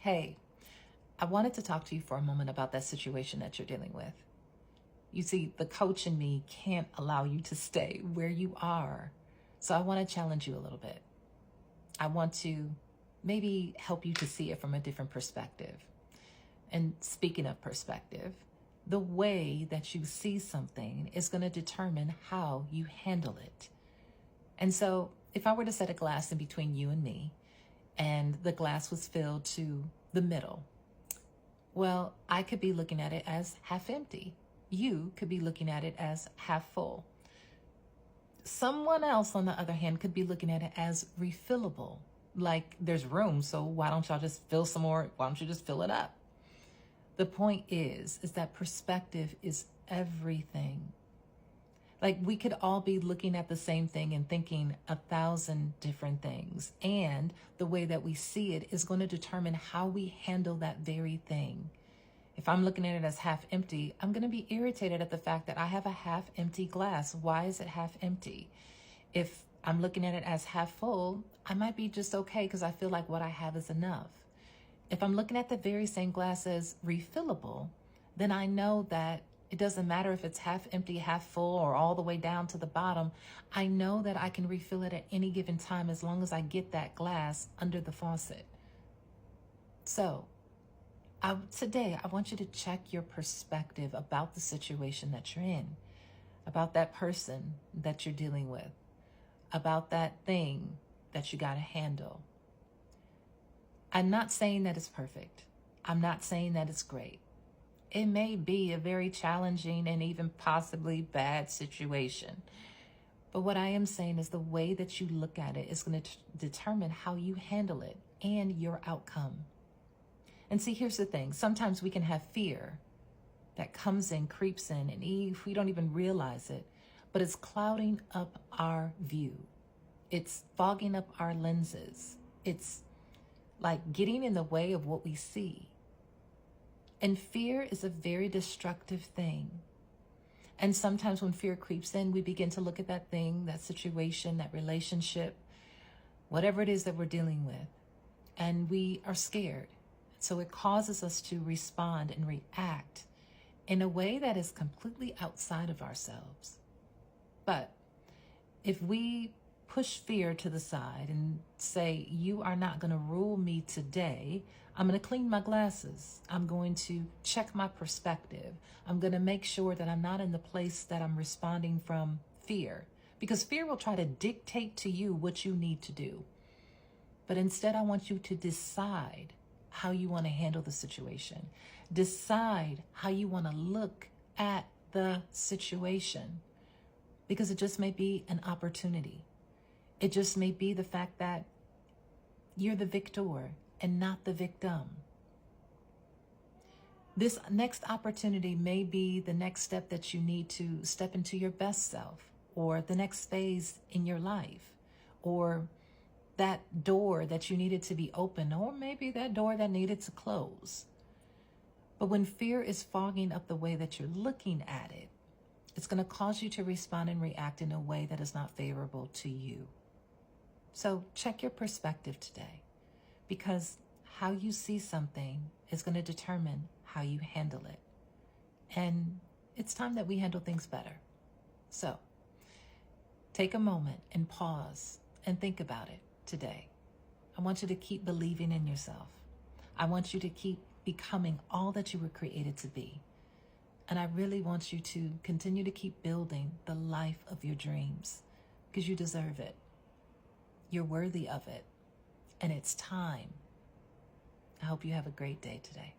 Hey, I wanted to talk to you for a moment about that situation that you're dealing with. You see, the coach in me can't allow you to stay where you are. So I want to challenge you a little bit. I want to maybe help you to see it from a different perspective. And speaking of perspective, the way that you see something is going to determine how you handle it. And so if I were to set a glass in between you and me, and the glass was filled to the middle, well, I could be looking at it as half empty. You could be looking at it as half full. Someone else, on the other hand, could be looking at it as refillable. Like there's room, so why don't y'all just fill some more? Why don't you just fill it up? The point is that perspective is everything. Like we could all be looking at the same thing and thinking 1,000 different things. And the way that we see it is going to determine how we handle that very thing. If I'm looking at it as half empty, I'm going to be irritated at the fact that I have a half empty glass. Why is it half empty? If I'm looking at it as half full, I might be just okay because I feel like what I have is enough. If I'm looking at the very same glass as refillable, then I know that it doesn't matter if it's half empty, half full, or all the way down to the bottom. I know that I can refill it at any given time as long as I get that glass under the faucet. So today, I want you to check your perspective about the situation that you're in, about that person that you're dealing with, about that thing that you got to handle. I'm not saying that it's perfect. I'm not saying that it's great. It may be a very challenging and even possibly bad situation. But what I am saying is the way that you look at it is going to determine how you handle it and your outcome. And see, here's the thing. Sometimes we can have fear that comes in, creeps in, and we don't even realize it, but it's clouding up our view. It's fogging up our lenses. It's like getting in the way of what we see. And fear is a very destructive thing. And sometimes when fear creeps in, we begin to look at that thing, that situation, that relationship, whatever it is that we're dealing with, and we are scared. So it causes us to respond and react in a way that is completely outside of ourselves. But if we push fear to the side and say, you are not going to rule me today, I'm going to clean my glasses. I'm going to check my perspective. I'm going to make sure that I'm not in the place that I'm responding from fear, because fear will try to dictate to you what you need to do. But instead, I want you to decide how you want to handle the situation. Decide how you want to look at the situation, because it just may be an opportunity. It just may be the fact that you're the victor and not the victim. This next opportunity may be the next step that you need to step into your best self, or the next phase in your life, or that door that you needed to be open, or maybe that door that needed to close. But when fear is fogging up the way that you're looking at it, it's going to cause you to respond and react in a way that is not favorable to you. So check your perspective today, because how you see something is going to determine how you handle it. And it's time that we handle things better. So take a moment and pause and think about it today. I want you to keep believing in yourself. I want you to keep becoming all that you were created to be. And I really want you to continue to keep building the life of your dreams, because you deserve it. You're worthy of it. And it's time. I hope you have a great day today.